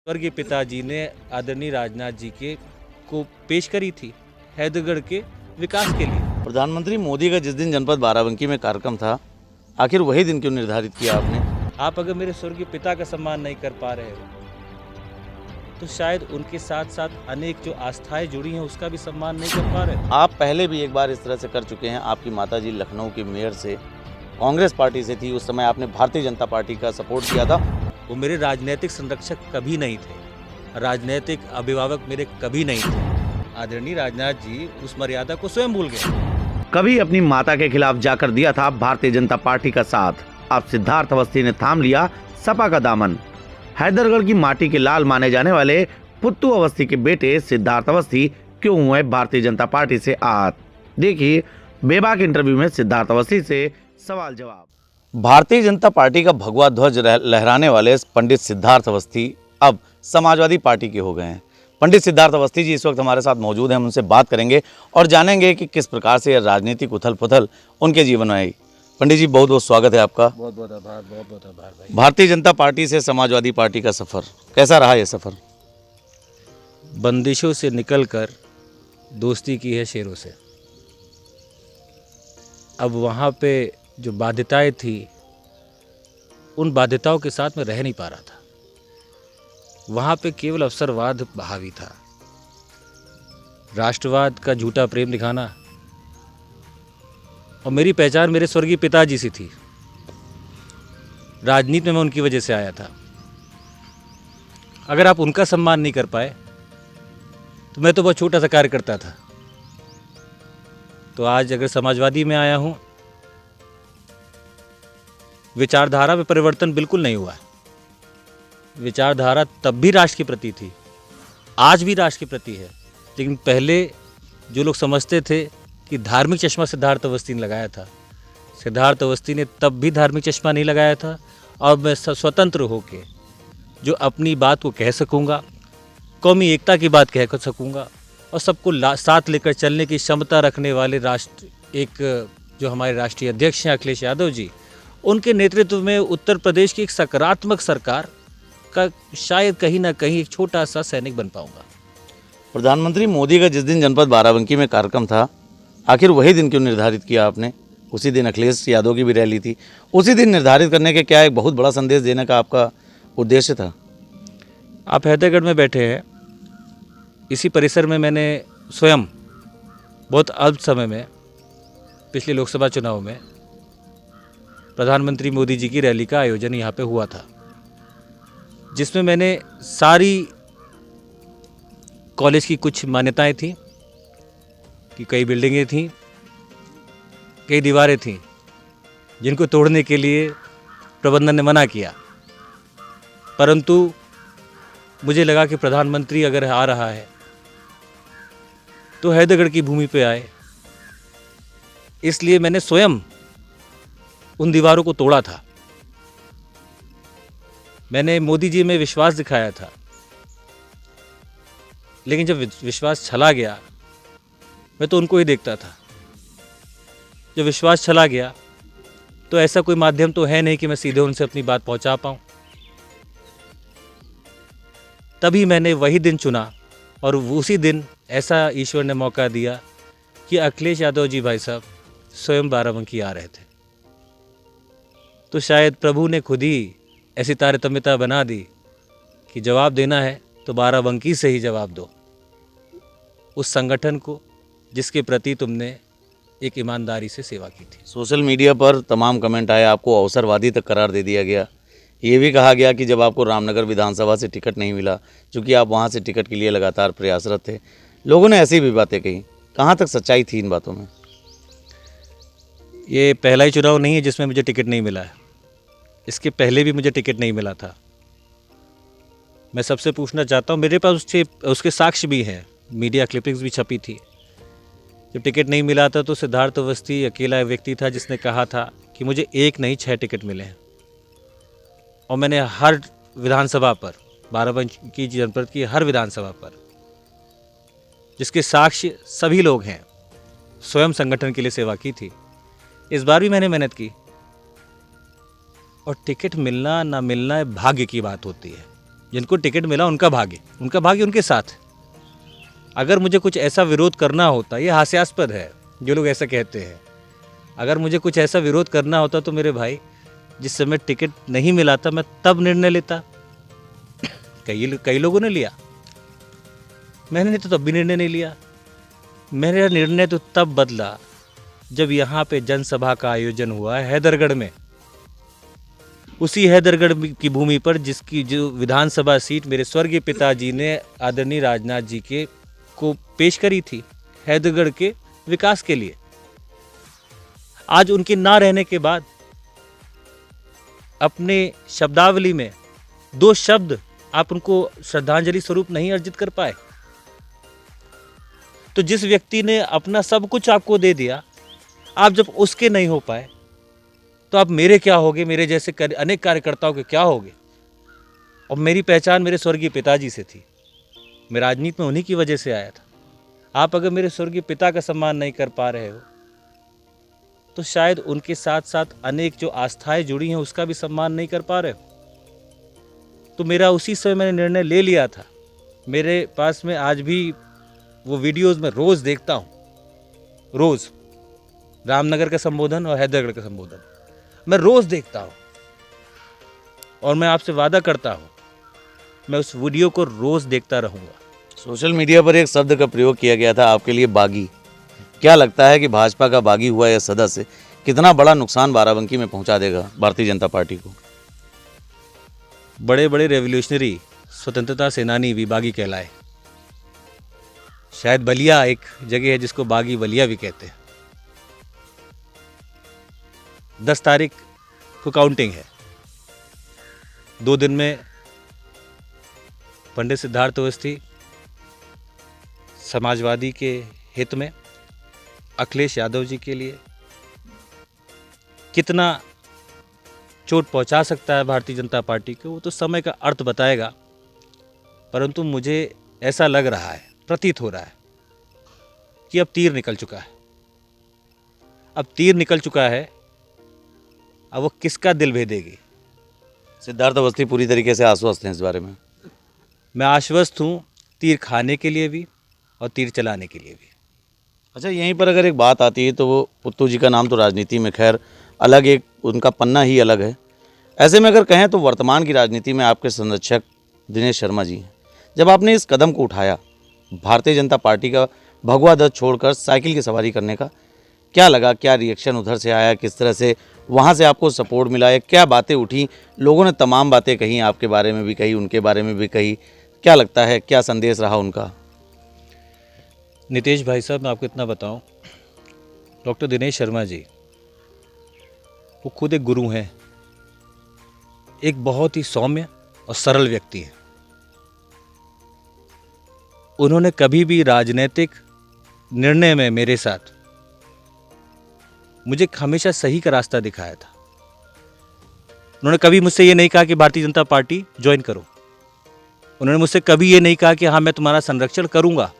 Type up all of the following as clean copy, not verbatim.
स्वर्गीय पिताजी ने आदरणीय राजनाथ जी के को पेश करी थी हैदरगढ़ के विकास के लिए। प्रधानमंत्री मोदी का जिस दिन जनपद बाराबंकी में कार्यक्रम था, आखिर वही दिन क्यों निर्धारित किया आपने? आप अगर मेरे स्वर्गीय पिता का सम्मान नहीं कर पा रहे हो तो शायद उनके साथ साथ अनेक जो आस्थाएं जुड़ी हैं उसका भी सम्मान नहीं कर पा रहे। आप पहले भी एक बार इस तरह से कर चुके हैं। आपकी माताजी लखनऊ की मेयर से कांग्रेस पार्टी से थी, उस समय आपने भारतीय जनता पार्टी का सपोर्ट किया था। वो मेरे राजनीतिक संरक्षक कभी नहीं थे, राजनीतिक अभिभावक मेरे कभी नहीं थे। आदरणीय राजनाथ जी उस मर्यादा को स्वयं भूल गए। कभी अपनी माता के खिलाफ जाकर दिया था भारतीय जनता पार्टी का साथ, अब सिद्धार्थ अवस्थी ने थाम लिया सपा का दामन। हैदरगढ़ की माटी के लाल माने जाने वाले पुत्तू अवस्थी के बेटे सिद्धार्थ अवस्थी क्यों हुए भारतीय जनता पार्टी से आत? देखिए बेबाक इंटरव्यू में सिद्धार्थ अवस्थी से सवाल जवाब। भारतीय जनता पार्टी का भगवा ध्वज लहराने वाले पंडित सिद्धार्थ अवस्थी अब समाजवादी पार्टी के हो गए हैं। पंडित सिद्धार्थ अवस्थी जी इस वक्त हमारे साथ मौजूद हैं। हम उनसे बात करेंगे और जानेंगे कि किस प्रकार से राजनीतिक उथल पुथल उनके जीवन में आई। पंडित जी बहुत बहुत स्वागत है आपका। बहुत बहुत आभार भाई। भारतीय जनता पार्टी से समाजवादी पार्टी का सफर कैसा रहा? ये सफर बंदिशों से निकलकर दोस्ती की है शेरों से। अब वहाँ पे जो बाध्यताएं थी उन बाध्यताओं के साथ मैं रह नहीं पा रहा था। वहाँ पे केवल अवसरवाद हावी था, राष्ट्रवाद का झूठा प्रेम दिखाना। और मेरी पहचान मेरे स्वर्गीय पिताजी से थी। राजनीति में मैं उनकी वजह से आया था। अगर आप उनका सम्मान नहीं कर पाए तो मैं तो बहुत छोटा सा कार्य करता था। तो आज अगर समाजवादी में आया हूं, विचारधारा में परिवर्तन बिल्कुल नहीं हुआ। विचारधारा तब भी राष्ट्र के प्रति थी, आज भी राष्ट्र के प्रति है। लेकिन पहले जो लोग समझते थे कि धार्मिक चश्मा सिद्धार्थ अवस्थी ने लगाया था, सिद्धार्थ अवस्थी ने तब भी धार्मिक चश्मा नहीं लगाया था। और मैं स्वतंत्र होके जो अपनी बात को कह सकूंगा, कौमी एकता की बात कह सकूंगा और सबको साथ लेकर चलने की क्षमता रखने वाले जो हमारे राष्ट्रीय अध्यक्ष हैं अखिलेश यादव जी, उनके नेतृत्व में उत्तर प्रदेश की एक सकारात्मक सरकार का शायद कहीं ना कहीं एक छोटा सा सैनिक बन पाऊंगा। प्रधानमंत्री मोदी का जिस दिन जनपद बाराबंकी में कार्यक्रम था, आखिर वही दिन क्यों निर्धारित किया आपने? उसी दिन अखिलेश यादव की भी रैली थी। उसी दिन निर्धारित करने के क्या एक बहुत बड़ा संदेश देने का आपका उद्देश्य था? आप हैदरगढ़ में बैठे हैं, इसी परिसर में मैंने स्वयं बहुत अल्प समय में पिछले लोकसभा चुनाव में प्रधानमंत्री मोदी जी की रैली का आयोजन यहाँ पे हुआ था, जिसमें मैंने सारी कॉलेज की कुछ मान्यताएं थी कि कई बिल्डिंगें थीं, कई दीवारें थीं जिनको तोड़ने के लिए प्रबंधन ने मना किया। परंतु मुझे लगा कि प्रधानमंत्री अगर आ रहा है तो हैदरगढ़ की भूमि पे आए, इसलिए मैंने स्वयं उन दीवारों को तोड़ा था। मैंने मोदी जी में विश्वास दिखाया था, लेकिन जब विश्वास चला गया मैं तो उनको ही देखता था। जब विश्वास चला गया तो ऐसा कोई माध्यम तो है नहीं कि मैं सीधे उनसे अपनी बात पहुंचा पाऊं। तभी मैंने वही दिन चुना और उसी दिन ऐसा ईश्वर ने मौका दिया कि अखिलेश यादव जी भाई साहब स्वयं बाराबंकी आ रहे थे। तो शायद प्रभु ने खुद ही ऐसी तारतम्यता बना दी कि जवाब देना है तो बाराबंकी से ही जवाब दो, उस संगठन को जिसके प्रति तुमने एक ईमानदारी से सेवा की थी। सोशल मीडिया पर तमाम कमेंट आए, आपको अवसरवादी तक करार दे दिया गया। ये भी कहा गया कि जब आपको रामनगर विधानसभा से टिकट नहीं मिला, चूँकि आप वहाँ से टिकट के लिए लगातार प्रयासरत थे, लोगों ने ऐसी भी बातें कही। कहाँ तक सच्चाई थी इन बातों में? ये पहला ही चुनाव नहीं है जिसमें मुझे टिकट नहीं मिला है। इसके पहले भी मुझे टिकट नहीं मिला था। मैं सबसे पूछना चाहता हूँ, मेरे पास उसके साक्ष्य भी हैं, मीडिया क्लिपिंग्स भी छपी थी। जब टिकट नहीं मिला था तो सिद्धार्थ अवस्थी अकेला व्यक्ति था जिसने कहा था कि मुझे 1 नहीं 6 टिकट मिले हैं। और मैंने हर विधानसभा पर, बाराबंकी जनपद की हर विधानसभा पर, जिसके साक्ष्य सभी लोग हैं, स्वयं संगठन के लिए सेवा की थी। इस बार भी मैंने मेहनत की और टिकट मिलना ना मिलना भाग्य की बात होती है। जिनको टिकट मिला उनका भाग्य उनके साथ। अगर मुझे कुछ ऐसा विरोध करना होता, ये हास्यास्पद है जो लोग ऐसा कहते हैं, अगर मुझे कुछ ऐसा विरोध करना होता तो मेरे भाई, जिस समय टिकट नहीं मिला था मैं तब निर्णय लेता। कई लोगों ने लिया, मैंने तो तब भी निर्णय नहीं लिया। मेरा निर्णय तो तब बदला जब यहाँ पे जनसभा का आयोजन हुआ है हैदरगढ़ में। उसी हैदरगढ़ की भूमि पर जिसकी जो विधानसभा सीट मेरे स्वर्गीय पिताजी ने आदरणीय राजनाथ जी के को पेश करी थी हैदरगढ़ के विकास के लिए। आज उनके ना रहने के बाद अपने शब्दावली में 2 शब्द आप उनको श्रद्धांजलि स्वरूप नहीं अर्जित कर पाए। तो जिस व्यक्ति ने अपना सब कुछ आपको दे दिया, आप जब उसके नहीं हो पाए तो आप मेरे क्या होगे, मेरे जैसे अनेक कार्यकर्ताओं के क्या होगे। और मेरी पहचान मेरे स्वर्गीय पिताजी से थी, मैं राजनीति में उन्हीं की वजह से आया था। आप अगर मेरे स्वर्गीय पिता का सम्मान नहीं कर पा रहे हो तो शायद उनके साथ साथ अनेक जो आस्थाएं जुड़ी हैं उसका भी सम्मान नहीं कर पा रहे हो। तो मेरा उसी समय मैंने निर्णय ले लिया था। मेरे पास में आज भी वो वीडियोस में रोज़ देखता हूँ, रोज़ रामनगर का संबोधन और हैदरगढ़ का संबोधन मैं रोज़ देखता हूँ। और मैं आपसे वादा करता हूँ मैं उस वीडियो को रोज़ देखता रहूँगा। सोशल मीडिया पर एक शब्द का प्रयोग किया गया था आपके लिए, बागी। क्या लगता है कि भाजपा का बागी हुआ यह सदस्य कितना बड़ा नुकसान बाराबंकी में पहुंचा देगा भारतीय जनता पार्टी को? बड़े बड़े रेवोल्यूशनरी स्वतंत्रता सेनानी भी बागी कहलाए। शायद बलिया एक जगह है जिसको बागी बलिया भी कहते हैं। 10 तारीख को काउंटिंग है। 2 दिन में पंडित सिद्धार्थ अवस्थी समाजवादी के हित में, अखिलेश यादव जी के लिए कितना चोट पहुंचा सकता है भारतीय जनता पार्टी को, वो तो समय का अर्थ बताएगा। परंतु मुझे ऐसा लग रहा है, प्रतीत हो रहा है कि अब तीर निकल चुका है। अब तीर निकल चुका है, अब वो किसका दिल भेदेगी। सिद्धार्थ अवस्थी पूरी तरीके से आश्वस्त हैं इस बारे में? मैं आश्वस्त हूँ, तीर खाने के लिए भी और तीर चलाने के लिए भी। अच्छा, यहीं पर अगर एक बात आती है तो वो पुत्तू जी का नाम तो राजनीति में खैर अलग, एक उनका पन्ना ही अलग है। ऐसे में अगर कहें तो वर्तमान की राजनीति में आपके संरक्षक दिनेश शर्मा जी हैं। जब आपने इस कदम को उठाया भारतीय जनता पार्टी का भगवा ध्वज छोड़कर साइकिल की सवारी करने का, क्या लगा, क्या रिएक्शन उधर से आया, किस तरह से वहाँ से आपको सपोर्ट मिला है, क्या बातें उठी? लोगों ने तमाम बातें कही, आपके बारे में भी कही, उनके बारे में भी कही। क्या लगता है, क्या संदेश रहा उनका? नितेश भाई साहब, मैं आपको इतना बताऊं, डॉक्टर दिनेश शर्मा जी वो खुद एक गुरु हैं, एक बहुत ही सौम्य और सरल व्यक्ति हैं। उन्होंने कभी भी राजनीतिक निर्णय में मेरे साथ मुझे हमेशा सही का रास्ता दिखाया था। उन्होंने कभी मुझसे ये नहीं कहा कि भारतीय जनता पार्टी ज्वाइन करो। उन्होंने मुझसे कभी ये नहीं कहा कि हाँ मैं तुम्हारा संरक्षण करूंगा।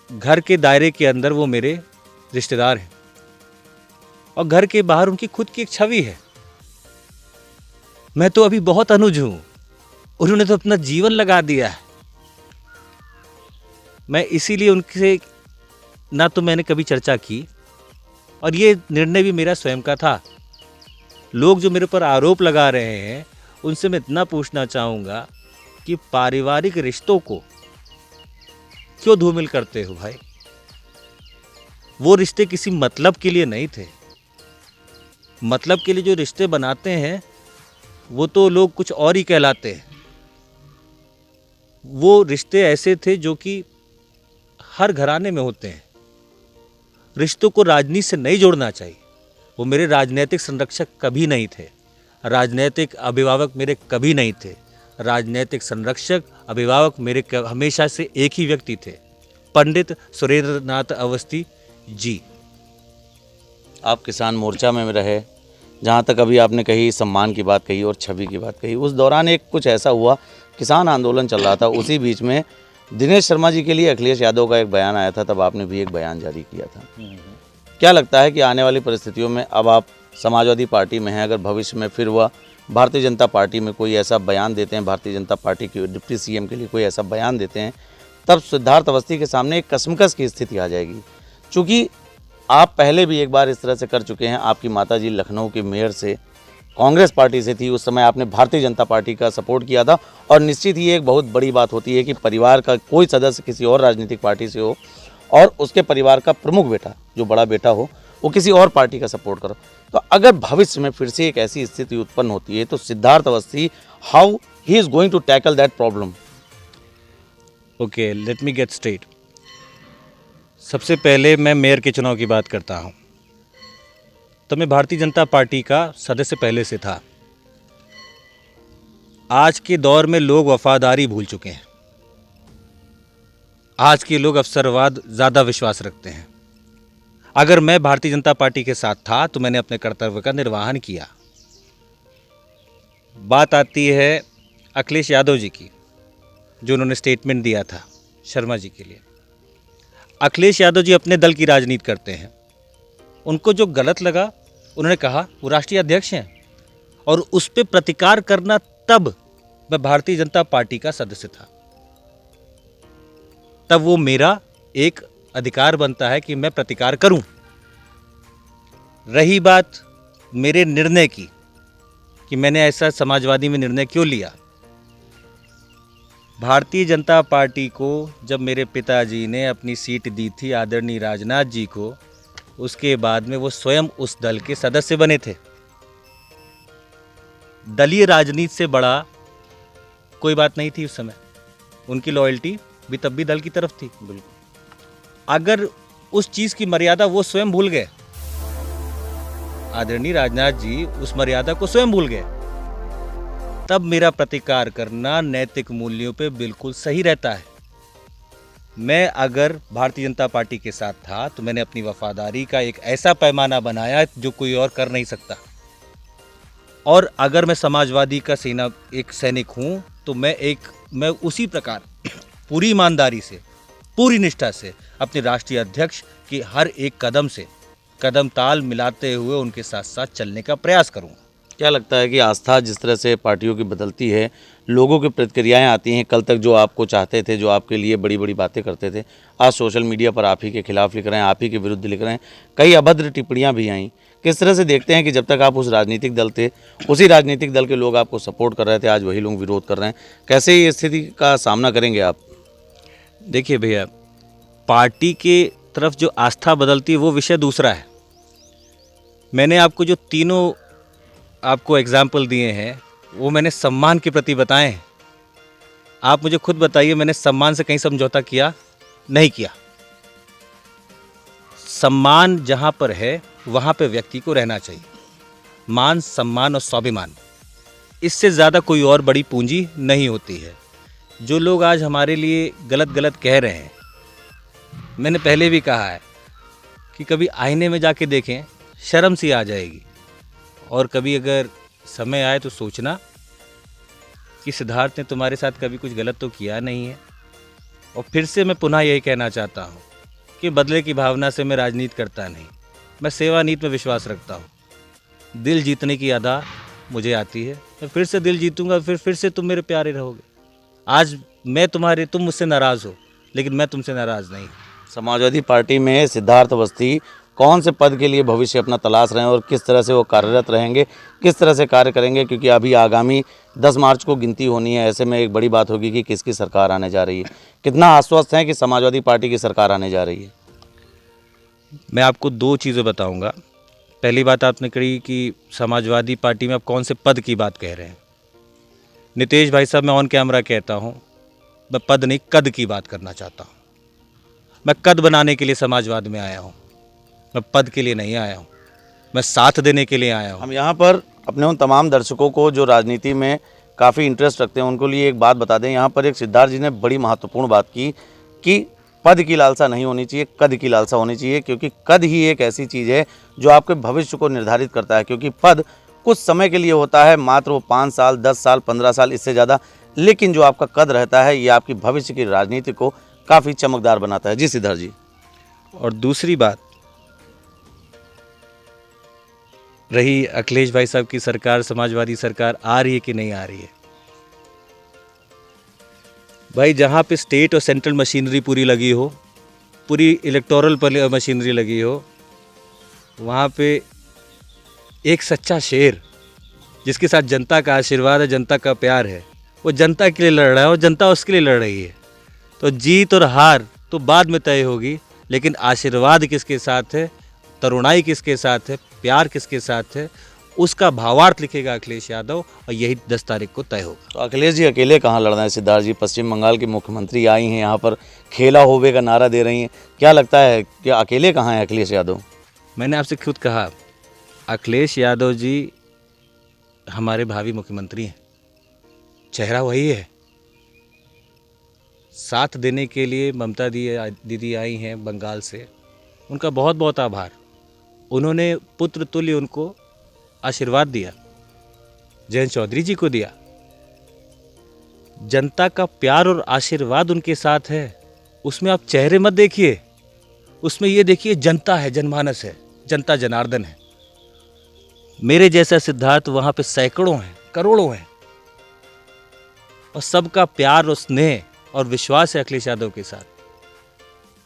घर के दायरे के अंदर वो मेरे रिश्तेदार हैं और घर के बाहर उनकी खुद की एक छवि है। मैं तो अभी बहुत अनुज हूं, उन्होंने तो अपना जीवन लगा दिया है। मैं इसीलिए उनसे ना तो मैंने कभी चर्चा की, और ये निर्णय भी मेरा स्वयं का था। लोग जो मेरे पर आरोप लगा रहे हैं उनसे मैं इतना पूछना चाहूँगा कि पारिवारिक रिश्तों को क्यों धूमिल करते हो भाई? वो रिश्ते किसी मतलब के लिए नहीं थे। मतलब के लिए जो रिश्ते बनाते हैं वो तो लोग कुछ और ही कहलाते हैं। वो रिश्ते ऐसे थे जो कि हर घराने में होते हैं। रिश्तों को राजनीति से नहीं जोड़ना चाहिए। वो मेरे राजनीतिक संरक्षक कभी नहीं थे, राजनीतिक अभिभावक मेरे कभी नहीं थे। राजनीतिक संरक्षक अभिभावक मेरे हमेशा से एक ही व्यक्ति थे, पंडित सुरेंद्र नाथ अवस्थी जी। आप किसान मोर्चा में रहे, जहाँ तक अभी आपने कही सम्मान की बात कही और छवि की बात कही, उस दौरान एक कुछ ऐसा हुआ, किसान आंदोलन चल रहा था, उसी बीच में दिनेश शर्मा जी के लिए अखिलेश यादव का एक बयान आया था, तब आपने भी एक बयान जारी किया था। क्या लगता है कि आने वाली परिस्थितियों में अब आप समाजवादी पार्टी में हैं, अगर भविष्य में फिर वह भारतीय जनता पार्टी में कोई ऐसा बयान देते हैं, भारतीय जनता पार्टी के डिप्टी सीएम के लिए कोई ऐसा बयान देते हैं, तब सिद्धार्थ अवस्थी के सामने एक कशमकश की स्थिति आ जाएगी। चूँकि आप पहले भी एक बार इस तरह से कर चुके हैं, आपकी माताजी लखनऊ की मेयर से कांग्रेस पार्टी से थी, उस समय आपने भारतीय जनता पार्टी का सपोर्ट किया था, और निश्चित ही एक बहुत बड़ी बात होती है कि परिवार का कोई सदस्य किसी और राजनीतिक पार्टी से हो और उसके परिवार का प्रमुख बेटा, जो बड़ा बेटा हो, वो किसी और पार्टी का सपोर्ट करो। तो अगर भविष्य में फिर से एक ऐसी स्थिति उत्पन्न होती है तो Siddharth Awasthi, how he is going to tackle that problem? Okay, let me get straight. सबसे पहले मैं मेयर के चुनाव की बात करता हूँ, तो मैं भारतीय जनता पार्टी का सदस्य पहले से था। आज के दौर में लोग वफादारी भूल चुके हैं। आज के लोग अवसरवाद ज़्यादा विश्वास रखते हैं। अगर मैं भारतीय जनता पार्टी के साथ था तो मैंने अपने कर्तव्य का निर्वहन किया। बात आती है अखिलेश यादव जी की, जो उन्होंने स्टेटमेंट दिया था शर्मा जी के लिए। अखिलेश यादव जी अपने दल की राजनीति करते हैं। उनको जो गलत लगा, उन्होंने कहा, वो राष्ट्रीय अध्यक्ष हैं, और उस पर प्रतिकार करना, तब मैं भारतीय जनता पार्टी का सदस्य था। तब वो मेरा एक अधिकार बनता है कि मैं प्रतिकार करूं। रही बात मेरे निर्णय की कि मैंने ऐसा समाजवादी में निर्णय क्यों लिया, भारतीय जनता पार्टी को जब मेरे पिताजी ने अपनी सीट दी थी आदरणीय राजनाथ जी को, उसके बाद में वो स्वयं उस दल के सदस्य बने थे। दलीय राजनीति से बड़ा कोई बात नहीं थी उस समय। उनकी लॉयल्टी भी तब भी दल की तरफ थी। बिल्कुल, अगर उस चीज की मर्यादा वो स्वयं भूल गए, आदरणीय राजनाथ जी उस मर्यादा को स्वयं भूल गए, तब मेरा प्रतिकार करना नैतिक मूल्यों पे बिल्कुल सही रहता है। मैं अगर भारतीय जनता पार्टी के साथ था तो मैंने अपनी वफादारी का एक ऐसा पैमाना बनाया जो कोई और कर नहीं सकता। और अगर मैं समाजवादी का एक सैनिक हूं तो मैं उसी प्रकार पूरी ईमानदारी से, पूरी निष्ठा से अपने राष्ट्रीय अध्यक्ष की हर एक कदम से कदम ताल मिलाते हुए उनके साथ साथ चलने का प्रयास करूंगा। क्या लगता है कि आस्था जिस तरह से पार्टियों की बदलती है, लोगों की प्रतिक्रियाएं आती हैं, कल तक जो आपको चाहते थे, जो आपके लिए बड़ी बड़ी बातें करते थे, आज सोशल मीडिया पर आप ही के खिलाफ लिख रहे हैं, आप ही के विरुद्ध लिख रहे हैं, कई अभद्र टिप्पणियां भी आईं। किस तरह से देखते हैं कि जब तक आप उस राजनीतिक दल थे, उसी राजनीतिक दल के लोग आपको सपोर्ट कर रहे थे, आज वही लोग विरोध कर रहे हैं, कैसे ये स्थिति का सामना करेंगे आप? देखिए भैया, पार्टी के तरफ जो आस्था बदलती है वो विषय दूसरा है। मैंने आपको जो तीनों आपको एग्जाम्पल दिए हैं वो मैंने सम्मान के प्रति बताए हैं। आप मुझे खुद बताइए, मैंने सम्मान से कहीं समझौता किया? नहीं किया। सम्मान जहां पर है वहां पे व्यक्ति को रहना चाहिए। मान, सम्मान और स्वाभिमान, इससे ज़्यादा कोई और बड़ी पूंजी नहीं होती है। जो लोग आज हमारे लिए गलत गलत कह रहे हैं, मैंने पहले भी कहा है कि कभी आईने में जाके देखें, शर्म सी आ जाएगी। और कभी अगर समय आए तो सोचना कि सिद्धार्थ ने तुम्हारे साथ कभी कुछ गलत तो किया नहीं है। और फिर से मैं पुनः यही कहना चाहता हूँ कि बदले की भावना से मैं राजनीति करता नहीं, मैं सेवा नीति में विश्वास रखता हूँ। दिल जीतने की अदा मुझे आती है, मैं फिर से दिल जीतूंगा, फिर से तुम मेरे प्यारे रहोगे। आज तुम मुझसे नाराज़ हो, लेकिन मैं तुमसे नाराज़ नहीं। समाजवादी पार्टी में सिद्धार्थ अवस्थी कौन से पद के लिए भविष्य अपना तलाश रहे हैं और किस तरह से वो कार्यरत रहेंगे, किस तरह से कार्य करेंगे? क्योंकि अभी आगामी 10 मार्च को गिनती होनी है, ऐसे में एक बड़ी बात होगी कि किसकी सरकार आने जा रही है। कितना आश्वस्त हैं कि समाजवादी पार्टी की सरकार आने जा रही है? मैं आपको 2 चीज़ें बताऊंगा। पहली बात आपने कही कि समाजवादी पार्टी में आप कौन से पद की बात कह रहे हैं। नितेश भाई साहब, मैं ऑन कैमरा कहता हूँ, मैं पद नहीं, कद की बात करना चाहता हूँ। मैं कद बनाने के लिए समाजवाद में आया हूँ, मैं पद के लिए नहीं आया हूँ, मैं साथ देने के लिए आया हूँ। हम यहाँ पर अपने उन तमाम दर्शकों को जो राजनीति में काफ़ी इंटरेस्ट रखते हैं उनको लिए एक बात बता दें। यहाँ पर एक सिद्धार्थ जी ने बड़ी महत्वपूर्ण बात की कि पद की लालसा नहीं होनी चाहिए, कद की लालसा होनी चाहिए, क्योंकि कद ही एक ऐसी चीज़ है जो आपके भविष्य को निर्धारित करता है। क्योंकि पद कुछ समय के लिए होता है, मात्र वो 5 साल, 10 साल, 15 साल, इससे ज़्यादा, लेकिन जो आपका कद रहता है ये आपकी भविष्य की राजनीति को काफ़ी चमकदार बनाता है। जी सिद्धार्थ जी। और दूसरी बात, रही अखिलेश भाई साहब की सरकार, समाजवादी सरकार आ रही है कि नहीं आ रही है। भाई जहाँ पे स्टेट और सेंट्रल मशीनरी पूरी लगी हो, पूरी इलेक्टोरल मशीनरी लगी हो, वहाँ पे एक सच्चा शेर जिसके साथ जनता का आशीर्वाद है, जनता का प्यार है, वो जनता के लिए लड़ रहा है और जनता उसके लिए लड़ रही है। तो जीत और हार तो बाद में तय होगी, लेकिन आशीर्वाद किसके साथ है, तरुणाई किसके साथ है, प्यार किसके साथ है, उसका भावार्थ लिखेगा अखिलेश यादव, और यही 10 तारीख को तय होगा। तो अखिलेश जी अकेले कहाँ लड़ रहे हैं? सिद्धार्थ जी पश्चिम बंगाल की मुख्यमंत्री आई हैं, यहाँ पर खेला होवे का नारा दे रही हैं। क्या लगता है कि अकेले कहाँ हैं अखिलेश यादव? मैंने आपसे खुद कहा, अखिलेश यादव जी हमारे भावी मुख्यमंत्री हैं, चेहरा वही है। साथ देने के लिए ममता दीदी आई हैं बंगाल से, उनका बहुत बहुत आभार। उन्होंने पुत्र तुल्य उनको आशीर्वाद दिया, जयंत चौधरी जी को दिया। जनता का प्यार और आशीर्वाद उनके साथ है। उसमें आप चेहरे मत देखिए, उसमें ये देखिए जनता है, जनमानस है, जनता जनार्दन है। मेरे जैसा सिद्धार्थ वहाँ पे सैकड़ों हैं, करोड़ों हैं, और सबका प्यार और स्नेह और विश्वास है अखिलेश यादव के साथ,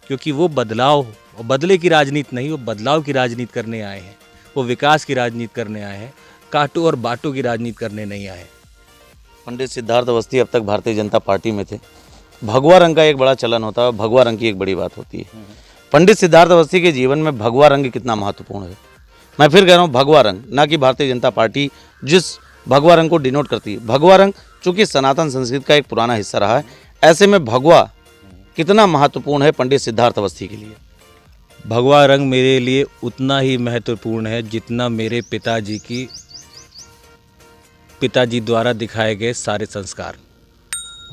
क्योंकि वो बदलाव और बदले की राजनीति नहीं, वो बदलाव की राजनीति करने आए हैं, वो विकास की राजनीति करने आए हैं, काटो और बाटो की राजनीति करने नहीं आए। पंडित सिद्धार्थ अवस्थी अब तक भारतीय जनता पार्टी में थे। भगवा रंग का एक बड़ा चलन होता है, भगवा रंग की एक बड़ी बात होती है। पंडित सिद्धार्थ अवस्थी के जीवन में भगवा रंग कितना महत्वपूर्ण है? मैं फिर कह रहा हूँ भगवा रंग, ना कि भारतीय जनता पार्टी जिस भगवा रंग को डिनोट करती है। भगवा रंग चूँकि सनातन संस्कृति का एक पुराना हिस्सा रहा है, ऐसे में भगवा कितना महत्वपूर्ण है पंडित सिद्धार्थ अवस्थी के लिए? भगवा रंग मेरे लिए उतना ही महत्वपूर्ण है जितना मेरे पिताजी द्वारा दिखाए गए सारे संस्कार।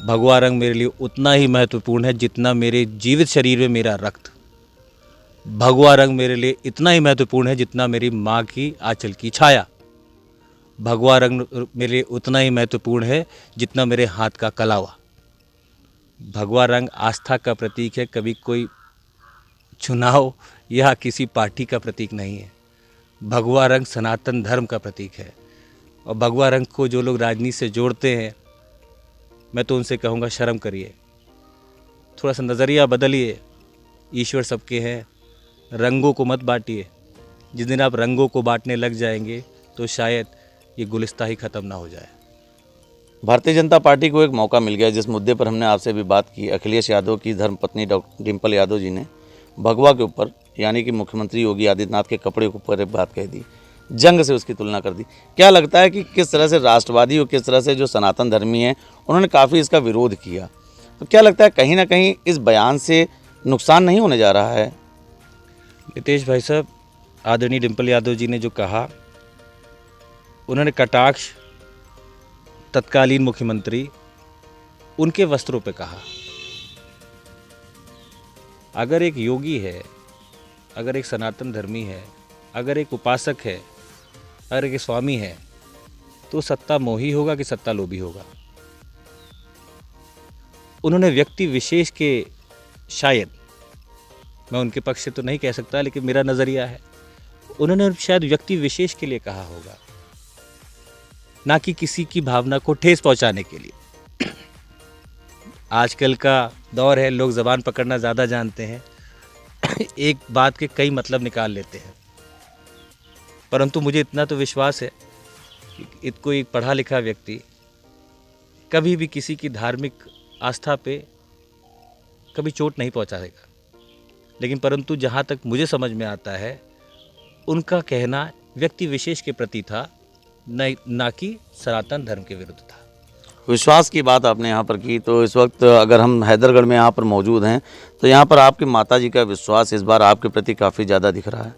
भगवा रंग मेरे लिए उतना ही महत्वपूर्ण है जितना मेरे जीवित शरीर में मेरा रक्त। भगवा रंग मेरे लिए इतना ही महत्वपूर्ण है जितना मेरी माँ की आंचल की छाया। भगवा रंग मेरे लिए उतना ही महत्वपूर्ण है जितना मेरे हाथ का कलावा। भगवा रंग आस्था का प्रतीक है, कभी कोई चुनाव या किसी पार्टी का प्रतीक नहीं है। भगवा रंग सनातन धर्म का प्रतीक है, और भगवा रंग को जो लोग राजनीति से जोड़ते हैं, मैं तो उनसे कहूँगा शर्म करिए, थोड़ा सा नज़रिया बदलिए। ईश्वर सबके हैं, रंगों को मत बांटिए। जिस दिन आप रंगों को बांटने लग जाएंगे तो शायद ये गुलिस्ता ही ख़त्म ना हो जाए। भारतीय जनता पार्टी को एक मौका मिल गया, जिस मुद्दे पर हमने आपसे भी बात की। अखिलेश यादव की धर्मपत्नी डॉक्टर डिम्पल यादव जी ने भगवा के ऊपर, यानी कि मुख्यमंत्री योगी आदित्यनाथ के कपड़े के ऊपर एक बात कह दी, जंग से उसकी तुलना कर दी। क्या लगता है कि किस तरह से राष्ट्रवादी और किस तरह से जो सनातन धर्मी हैं उन्होंने काफ़ी इसका विरोध किया? तो क्या लगता है कहीं ना कहीं इस बयान से नुकसान नहीं होने जा रहा है? नितेश भाई साहब, आदरणीय डिम्पल यादव जी ने जो कहा, उन्होंने कटाक्ष तत्कालीन मुख्यमंत्री उनके वस्त्रों पे कहा। अगर एक योगी है, अगर एक सनातन धर्मी है, अगर एक उपासक है, अगर एक स्वामी है, तो सत्ता मोही होगा कि सत्ता लोभी होगा? उन्होंने व्यक्ति विशेष के, शायद मैं उनके पक्ष से तो नहीं कह सकता, लेकिन मेरा नज़रिया है, उन्होंने शायद व्यक्ति विशेष के लिए कहा होगा, ना कि किसी की भावना को ठेस पहुंचाने के लिए। आजकल का दौर है, लोग ज़बान पकड़ना ज़्यादा जानते हैं, एक बात के कई मतलब निकाल लेते हैं। परंतु मुझे इतना तो विश्वास है कि कोई पढ़ा लिखा व्यक्ति कभी भी किसी की धार्मिक आस्था पे कभी चोट नहीं पहुंचाएगा। लेकिन परंतु जहाँ तक मुझे समझ में आता है, उनका कहना व्यक्ति विशेष के प्रति था, ना कि सनातन धर्म के विरुद्ध था। विश्वास की बात आपने यहाँ पर की, तो इस वक्त अगर हम हैदरगढ़ में यहाँ पर मौजूद हैं, तो यहाँ पर आपकी माता जी का विश्वास इस बार आपके प्रति काफ़ी ज़्यादा दिख रहा है।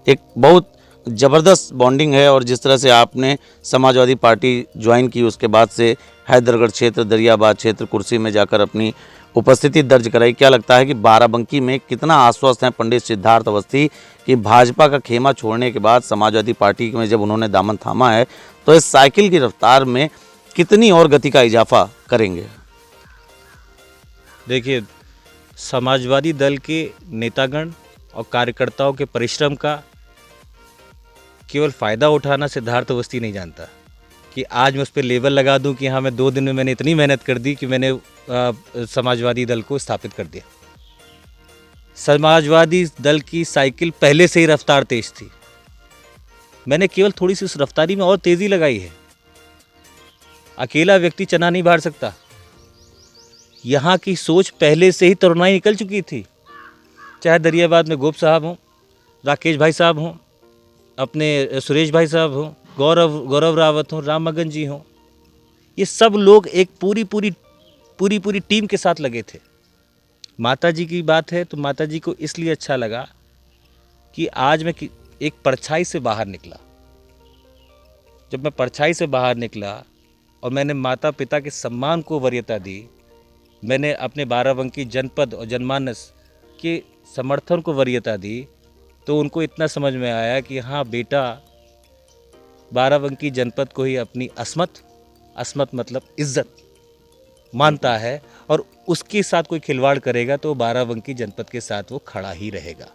एक बहुत ज़बरदस्त बॉन्डिंग है, और जिस तरह से आपने समाजवादी पार्टी ज्वाइन की, उसके बाद से हैदरगढ़ क्षेत्र, दरियाबाद क्षेत्र, कुर्सी में जाकर अपनी उपस्थिति दर्ज कराई। क्या लगता है कि बाराबंकी में कितना आश्वस्त हैं पंडित सिद्धार्थ अवस्थी कि भाजपा का खेमा छोड़ने के बाद समाजवादी पार्टी में जब उन्होंने दामन थामा है, तो इस साइकिल की रफ्तार में कितनी और गति का इजाफा करेंगे? देखिए, समाजवादी दल के नेतागण और कार्यकर्ताओं के परिश्रम का केवल फ़ायदा उठाना सिद्धार्थ अवस्थी नहीं जानता कि आज मैं उस पर लेबल लगा दूं कि हाँ मैं 2 दिन में मैंने इतनी मेहनत कर दी कि मैंने समाजवादी दल को स्थापित कर दिया। समाजवादी दल की साइकिल पहले से ही रफ्तार तेज थी, मैंने केवल थोड़ी सी उस रफ्तारी में और तेज़ी लगाई है। अकेला व्यक्ति चना नहीं बाढ़ सकता। यहाँ की सोच पहले से ही तरुणाई निकल चुकी थी, चाहे दरियाबाद में गोप साहब हों, राकेश भाई साहब हों, अपने सुरेश भाई साहब हों, गौरव रावत हों, राम मगन जी हों, ये सब लोग एक पूरी टीम के साथ लगे थे। माता जी की बात है तो माता जी को इसलिए अच्छा लगा कि आज मैं एक परछाई से बाहर निकला। जब मैं परछाई से बाहर निकला और मैंने माता पिता के सम्मान को वरीयता दी, मैंने अपने बाराबंकी जनपद और जनमानस के समर्थन को वरीयता दी, तो उनको इतना समझ में आया कि हाँ बेटा बाराबंकी जनपद को ही अपनी अस्मत मतलब इज्जत मानता है और उसके साथ कोई खिलवाड़ करेगा तो बाराबंकी जनपद के साथ वो खड़ा ही रहेगा।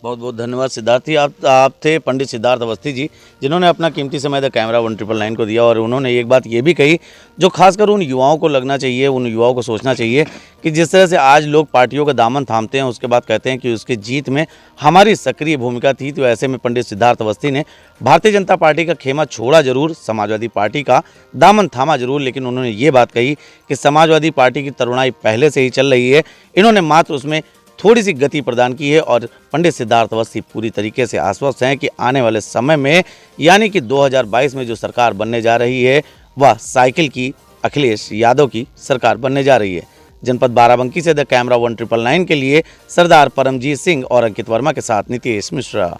बहुत बहुत धन्यवाद सिद्धार्थ जी। आप थे पंडित सिद्धार्थ अवस्थी जी, जिन्होंने अपना कीमती समय द कैमरा 1999 को दिया और उन्होंने एक बात ये भी कही जो खासकर उन युवाओं को लगना चाहिए, उन युवाओं को सोचना चाहिए कि जिस तरह से आज लोग पार्टियों का दामन थामते हैं, उसके बाद कहते हैं कि उसकी जीत में हमारी सक्रिय भूमिका थी, तो ऐसे में पंडित सिद्धार्थ अवस्थी ने भारतीय जनता पार्टी का खेमा छोड़ा जरूर, समाजवादी पार्टी का दामन थामा जरूर, लेकिन उन्होंने ये बात कही कि समाजवादी पार्टी की तरुणाई पहले से ही चल रही है, इन्होंने मात्र उसमें थोड़ी सी गति प्रदान की है और पंडित सिद्धार्थ अवस्थी पूरी तरीके से आश्वस्त हैं कि आने वाले समय में यानी कि 2022 में जो सरकार बनने जा रही है वह साइकिल की अखिलेश यादव की सरकार बनने जा रही है। जनपद बाराबंकी से द कैमरा 1999 के लिए सरदार परमजीत सिंह और अंकित वर्मा के साथ नितेश मिश्रा।